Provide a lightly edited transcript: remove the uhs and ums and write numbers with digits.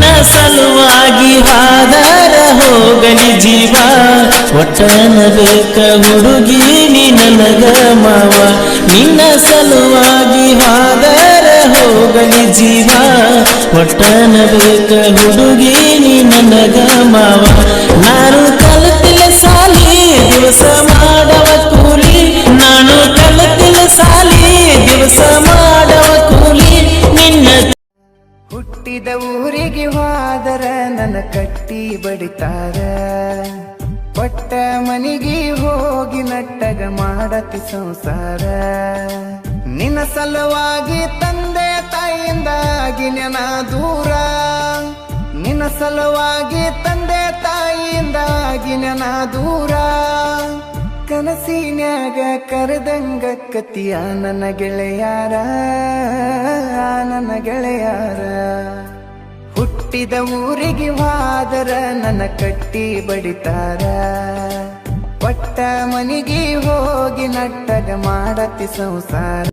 ನಿನ್ನ ಸಲುವಾಗಿ ಹಾದರ ಹೋಗಲಿ ಜೀವ ಒಟ್ಟನ ಬೇಕ ಹುಡುಗಿ ನೀ ನನಗ ಮಾವ ನಿನ್ನ ಸಲುವಾಗಿ ಹಾದರ ಹೋಗಲಿ ಜೀವ ಒಟ್ಟನ ಬೇಕ ಹುಡುಗಿ ನೀ ನನಗ ಮಾವ ನಾನು ಕಲಿತಿಲ್ಲ ಸಾಲಿ ದಿವಸ ಮಾಡವ ಕೂಲಿ ನಾನು ಕಲಿತಿಲ್ಲ ಸಾಲಿ ದಿವಸ ಮಾಡವ ಕೂಲಿ ನಿನ್ನ ಹುಟ್ಟಿದ ಊರಿಗೆ ಹೋದರ ನನ್ನ ಕಟ್ಟಿ ಬಡಿತಾರ ಪಟ್ಟ ಮನಿಗೆ ಹೋಗಿ ನಟ್ಟಗ ಮಾಡತಿ ಸಂಸಾರ ನಿನ್ನ ಸಲುವಾಗಿ ತಂದೆ ತಾಯಿಯಿಂದಾಗಿ ನೆನ ದೂರ ನಿನ್ನ ಸಲುವಾಗಿ ತಂದೆ ತಾಯಿಯಿಂದಾಗಿ ನೆನ ದೂರ ಕನಸಿನ್ಯಾಗ ಕರೆದಂಗ ಕತಿಯ ನನ್ನ ಗೆಳೆಯಾರ ನನ್ನ ಗೆಳೆಯಾರ ಹುಟ್ಟಿದ ಊರಿಗೆ ಹೋದರ ನನ್ನ ಕಟ್ಟಿ ಬಡಿತಾರ ಪಟ್ಟ ಮನಿಗೆ ಹೋಗಿ ನಟ್ಟಗ ಮಾಡತಿ ಸಂಸಾರ